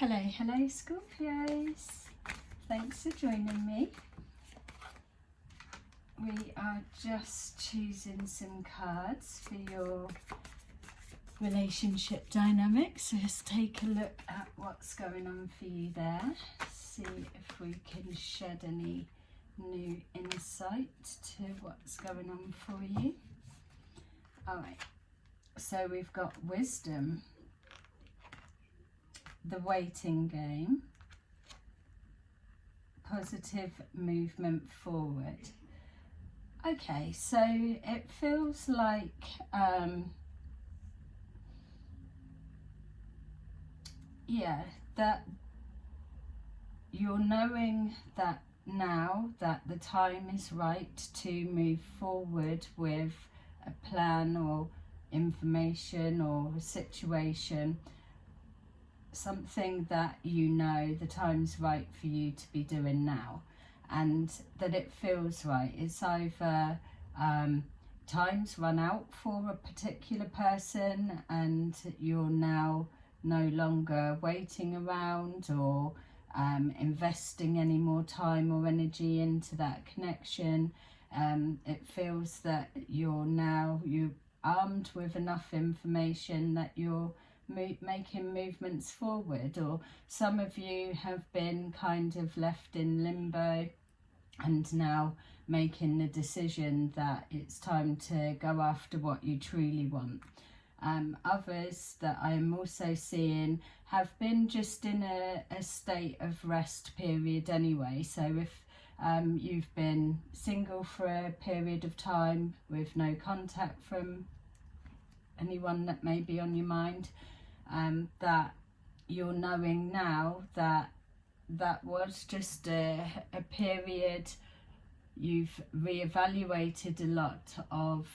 Hello Scorpios, thanks for joining me. We are just choosing some cards for your relationship dynamics, so let's take a look at what's going on for you there, see if we can shed any new insight to what's going on for you. Alright, so we've got wisdom, the waiting game, positive movement forward. Okay, so it feels like that you're knowing that now that the time is right to move forward with a plan or information or a situation, something that you know the time's right for you to be doing now, and that it feels right. It's either time's run out for a particular person and you're now no longer waiting around or investing any more time or energy into that connection. It feels that you're armed with enough information that you're making movements forward, or some of you have been kind of left in limbo and now making the decision that it's time to go after what you truly want. Others that I'm also seeing have been just in a state of rest period anyway. So if you've been single for a period of time with no contact from anyone that may be on your mind, that you're knowing now that that was just a period. You've reevaluated a lot of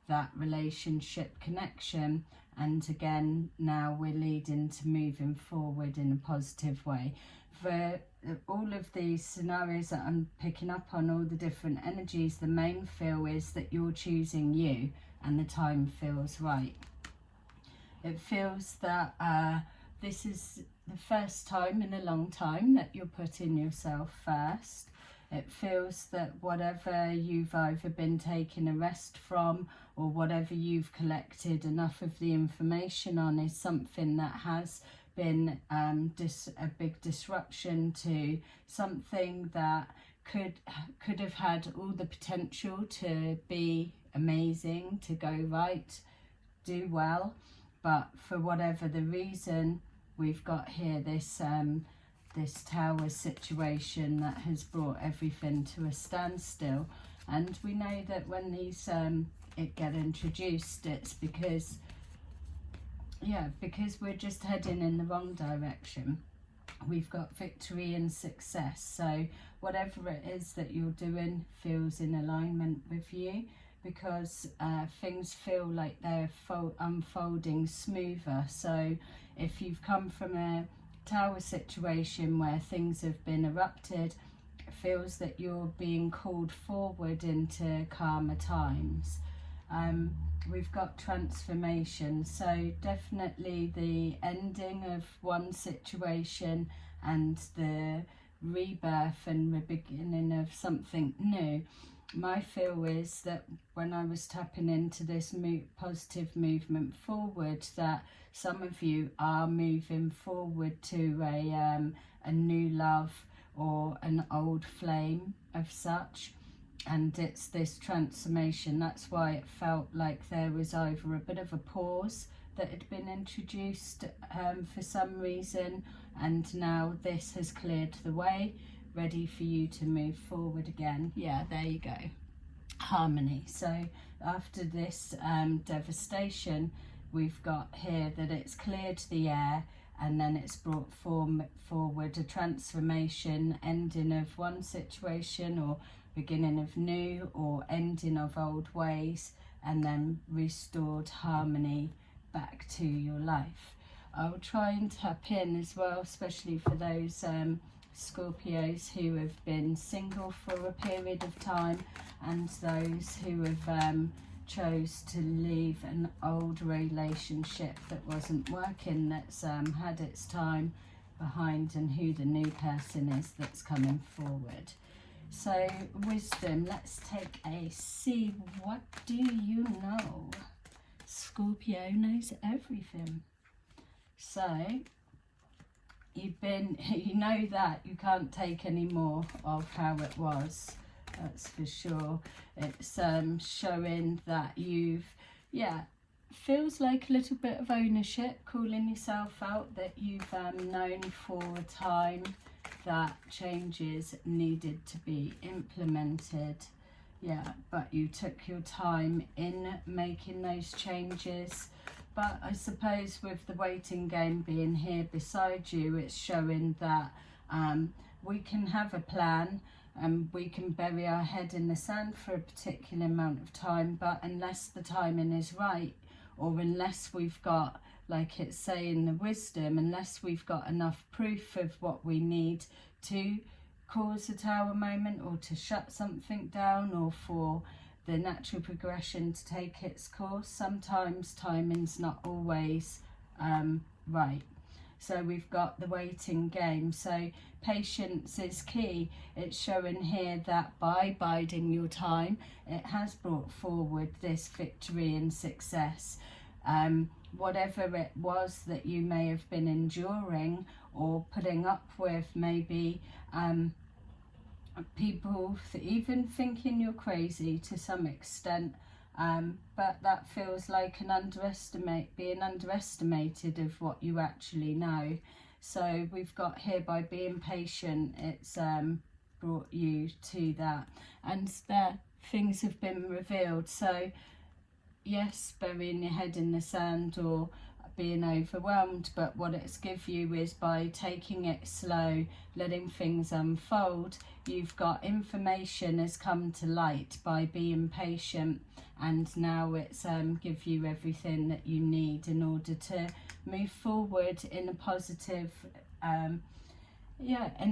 that relationship connection, and again now we're leading to moving forward in a positive way. For all of these scenarios that I'm picking up on, all the different energies, the main feel is that you're choosing you and the time feels right. It feels that this is the first time in a long time that you're putting yourself first. It feels that whatever you've either been taking a rest from or whatever you've collected enough of the information on is something that has been a big disruption to something that could have had all the potential to be amazing, to go right, do well, but for whatever the reason, we've got here this tower situation that has brought everything to a standstill. And we know that when these get introduced, it's because we're just heading in the wrong direction. We've got victory and success, so whatever it is that you're doing feels in alignment with you, because things feel like they're unfolding smoother. So if you've come from a tower situation where things have been erupted, it feels that you're being called forward into calmer times. We've got transformation, so definitely the ending of one situation and the rebirth and the beginning of something new. My feel is that when I was tapping into this positive movement forward, that some of you are moving forward to a new love or an old flame of such, and it's this transformation. That's why it felt like there was either a bit of a pause that had been introduced for some reason, and now this has cleared the way, ready for you to move forward again. Yeah, there you go. Harmony. So after this devastation, we've got here that it's cleared the air, and then it's brought forward a transformation, ending of one situation or beginning of new, or ending of old ways, and then restored harmony back to your life. I'll try and tap in as well, especially for those Scorpios who have been single for a period of time, and those who have chose to leave an old relationship that wasn't working, that's had its time behind and who the new person is that's coming forward. So wisdom, let's take a see. What do you know? Scorpio knows everything. So you know that you can't take any more of how it was, that's for sure. It's showing that you've, feels like a little bit of ownership, calling yourself out, that you've known for a time that changes needed to be implemented. But you took your time in making those changes. But I suppose with the waiting game being here beside you, it's showing that we can have a plan and we can bury our head in the sand for a particular amount of time, but unless the timing is right, or unless we've got, like it's saying the wisdom, unless we've got enough proof of what we need to cause a tower moment, or to shut something down, or for the natural progression to take its course, sometimes timing's not always right. So we've got the waiting game. So patience is key. It's showing here that by biding your time, it has brought forward this victory and success. Whatever it was that you may have been enduring or putting up with, maybe people even thinking you're crazy to some extent, but that feels like being underestimated of what you actually know. So we've got here, by being patient, it's brought you to that, and there things have been revealed. So yes, burying your head in the sand or being overwhelmed, but what it's give you is, by taking it slow, letting things unfold, you've got information has come to light by being patient, and now it's give you everything that you need in order to move forward in a positive in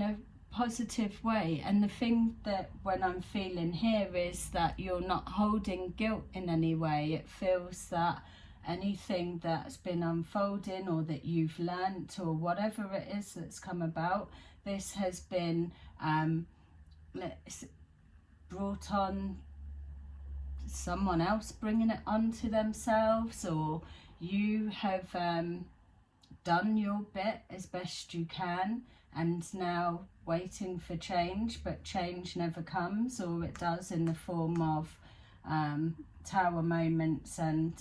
a positive way. And the thing that when I'm feeling here is that you're not holding guilt in any way. It feels that anything that's been unfolding, or that you've learnt, or whatever it is that's come about, this has been brought on someone else bringing it onto themselves, or you have done your bit as best you can, and now waiting for change, but change never comes, or it does in the form of tower moments and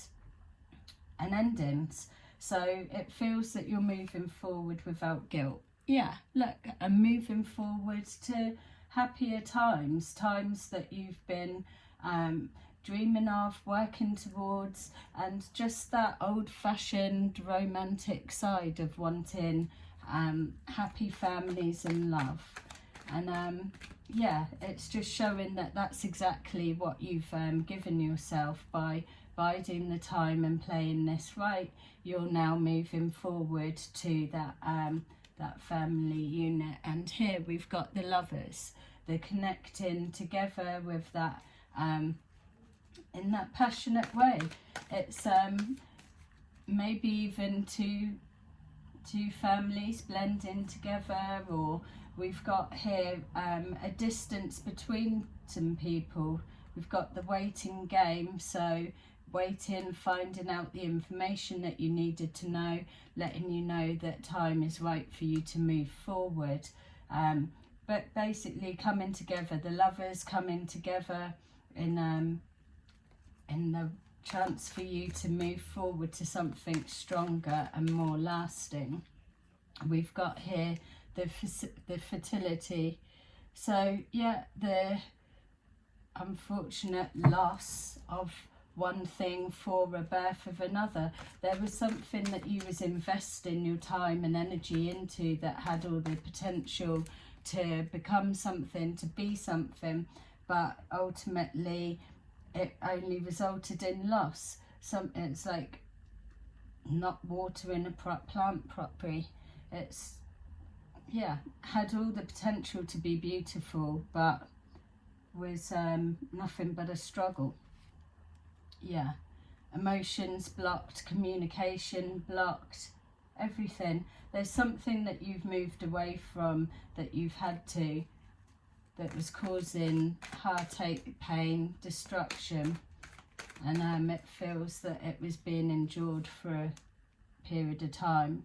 endings. So it feels that you're moving forward without guilt. Look, and moving forward to happier times that you've been dreaming of, working towards, and just that old-fashioned romantic side of wanting happy families and love. And it's just showing that that's exactly what you've given yourself by biding the time and playing this right. You're now moving forward to that that family unit. And here we've got the lovers. They're connecting together with that in that passionate way. It's maybe even two families blending together, or we've got here a distance between some people. We've got the waiting game, so waiting, finding out the information that you needed to know, letting you know that time is right for you to move forward. But basically coming together, the lovers coming together in the chance for you to move forward to something stronger and more lasting. We've got here the fertility. So the unfortunate loss of one thing for a birth of another. There was something that you was investing your time and energy into that had all the potential to become something, to be something, but ultimately it only resulted in loss. It's like not watering a plant properly. It's had all the potential to be beautiful, but was nothing but a struggle. Emotions blocked, communication blocked, everything. There's something that you've moved away from, that you've had to, that was causing heartache, pain, destruction, and it feels that it was being endured for a period of time.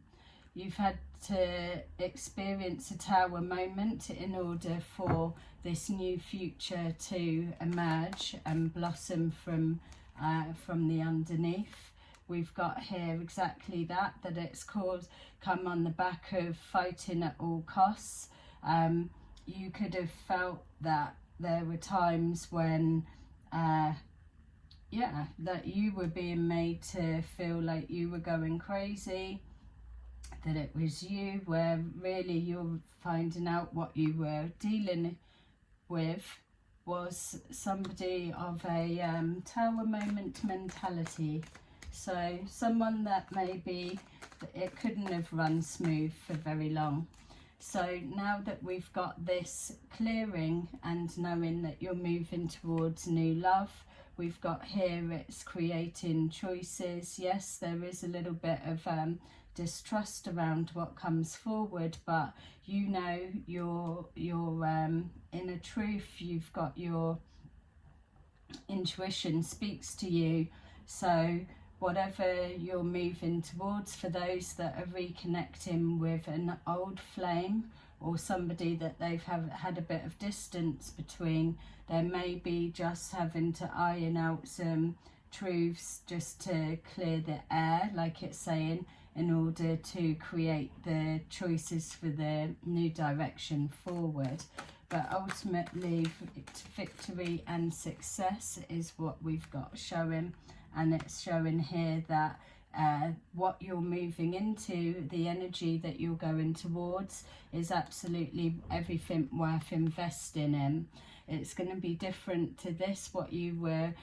You've had to experience a tower moment in order for this new future to emerge and blossom from the underneath. We've got here exactly that it's come on the back of fighting at all costs. You could have felt that there were times when that you were being made to feel like you were going crazy, that it was you, where really you're finding out what you were dealing with was somebody of a tower moment mentality. So someone that maybe it couldn't have run smooth for very long. So now that we've got this clearing and knowing that you're moving towards new love, we've got here it's creating choices. Yes, there is a little bit of distrust around what comes forward, but you know your inner truth. You've got your intuition speaks to you. So whatever you're moving towards, for those that are reconnecting with an old flame or somebody that they've had a bit of distance between, they may be just having to iron out some truths just to clear the air, like it's saying, in order to create the choices for the new direction forward. But ultimately, victory and success is what we've got showing. And it's showing here that what you're moving into, the energy that you're going towards, is absolutely everything worth investing in. It's going to be different to this, what you were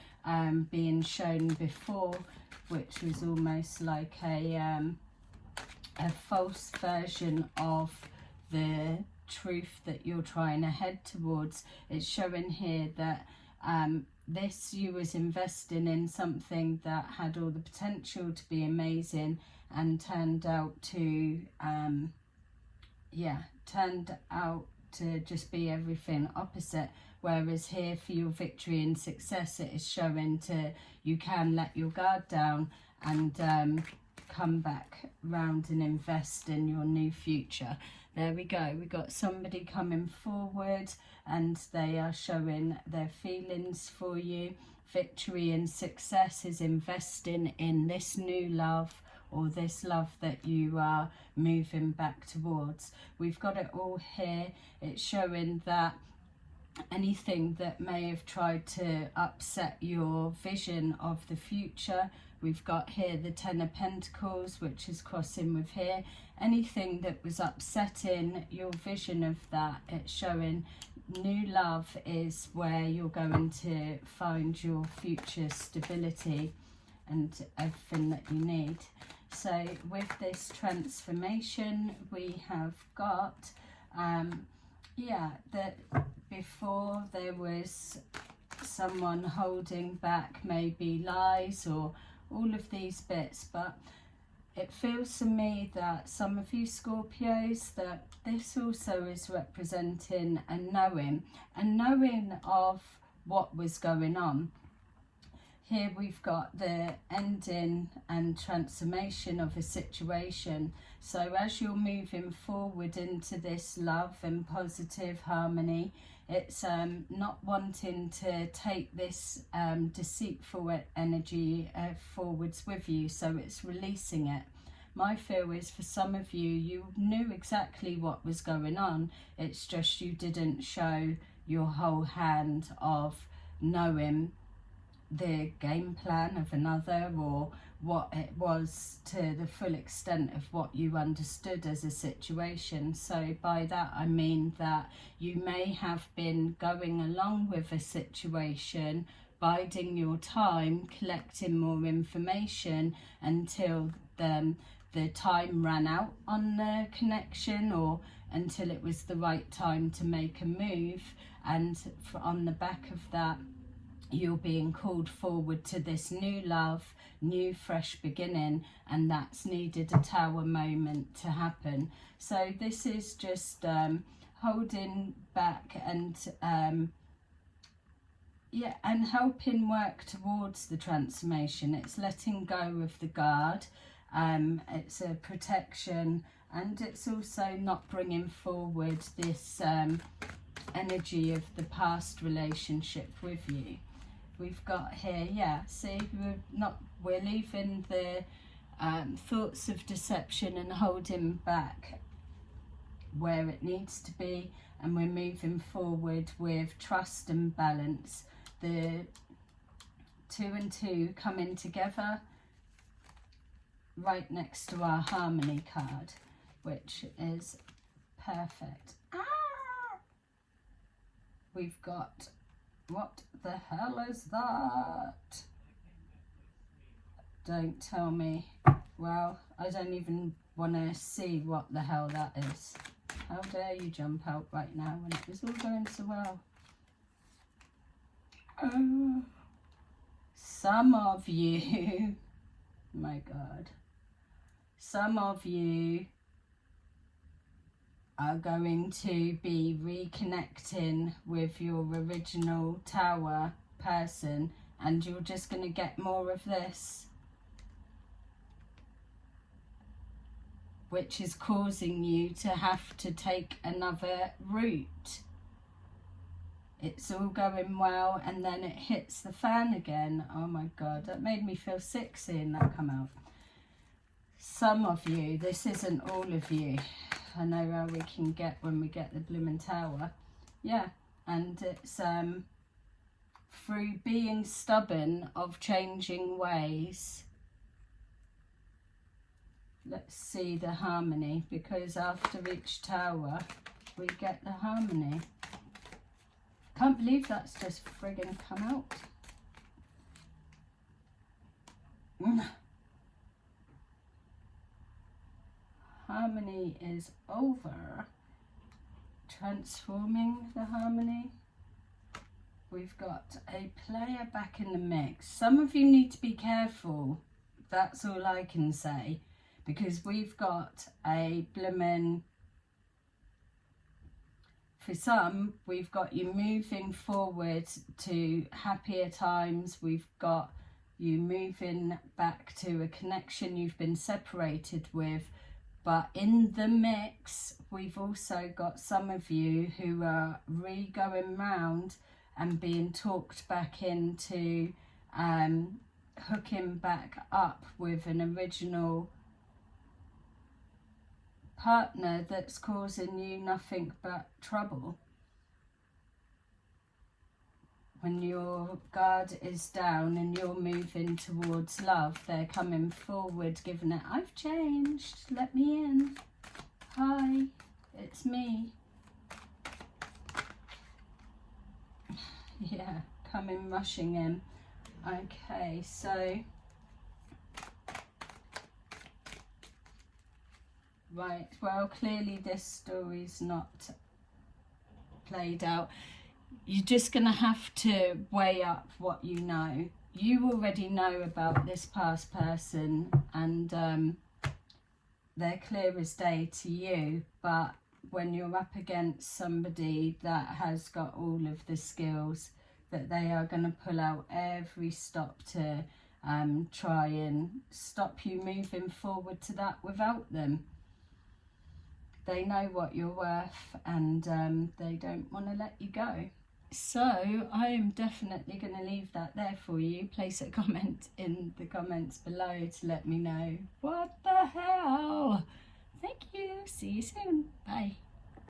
being shown before, which was almost like a false version of the truth that you're trying to head towards. It's showing here that this, you was investing in something that had all the potential to be amazing and turned out to just be everything opposite. Whereas here, for your victory and success, it is showing you can let your guard down and come back round and invest in your new future. There we go. We got somebody coming forward and they are showing their feelings for you. Victory and success is investing in this new love, or this love that you are moving back towards. We've got it all here. It's showing that anything that may have tried to upset your vision of the future, we've got here the Ten of Pentacles, which is crossing with here. Anything that was upsetting your vision of that, it's showing new love is where you're going to find your future stability and everything that you need. So with this transformation, we have got that before there was someone holding back maybe lies or all of these bits, but it feels to me that some of you Scorpios, that this also is representing a knowing of what was going on. Here we've got the ending and transformation of a situation. So as you're moving forward into this love and positive harmony, it's not wanting to take this deceitful energy forwards with you, so it's releasing it. My feel is, for some of you, you knew exactly what was going on, it's just you didn't show your whole hand of knowing the game plan of another, or what it was to the full extent of what you understood as a situation. So by that I mean that you may have been going along with a situation, biding your time, collecting more information until the time ran out on the connection, or until it was the right time to make a move. And on the back of that, you're being called forward to this new love, new fresh beginning, and that's needed a tower moment to happen. So this is just holding back and yeah, and helping work towards the transformation. It's letting go of the guard, it's a protection, and it's also not bringing forward this energy of the past relationship with you. We've got here, yeah, see, we're leaving the thoughts of deception and holding back where it needs to be, and we're moving forward with trust and balance. The 2 and 2 coming together right next to our harmony card, which is perfect. We've got, what the hell is that? Don't tell me. Well, I don't even want to see what the hell that is. How dare you jump out right now when it was all going so well? Some of you, my God, some of you are going to be reconnecting with your original tower person, and you're just going to get more of this, which is causing you to have to take another route. It's all going well, and then it hits the fan again. Oh my God, that made me feel sick seeing that come out. Some of you, this isn't all of you. I know how we can get when we get the blooming tower. Yeah, and it's through being stubborn of changing ways. Let's see the harmony, because after each tower we get the harmony. Can't believe that's just friggin' come out. Harmony is over. Transforming the harmony. We've got a player back in the mix. Some of you need to be careful. That's all I can say. Because we've got a bloomin', for some, we've got you moving forward to happier times. We've got you moving back to a connection you've been separated with. But in the mix, we've also got some of you who are going round and being talked back into hooking back up with an original partner that's causing you nothing but trouble. When your guard is down and you're moving towards love, they're coming forward, giving it, I've changed, let me in. Hi, it's me. Yeah, coming rushing in. Okay, so right, well, clearly this story's not played out. You're just going to have to weigh up what you know. You already know about this past person, and they're clear as day to you, but when you're up against somebody that has got all of the skills, that they are going to pull out every stop to try and stop you moving forward to that without them. They know what you're worth, and they don't want to let you go. So I am definitely going to leave that there for you. Place a comment in the comments below to let me know what the hell. Thank you. See you soon. Bye.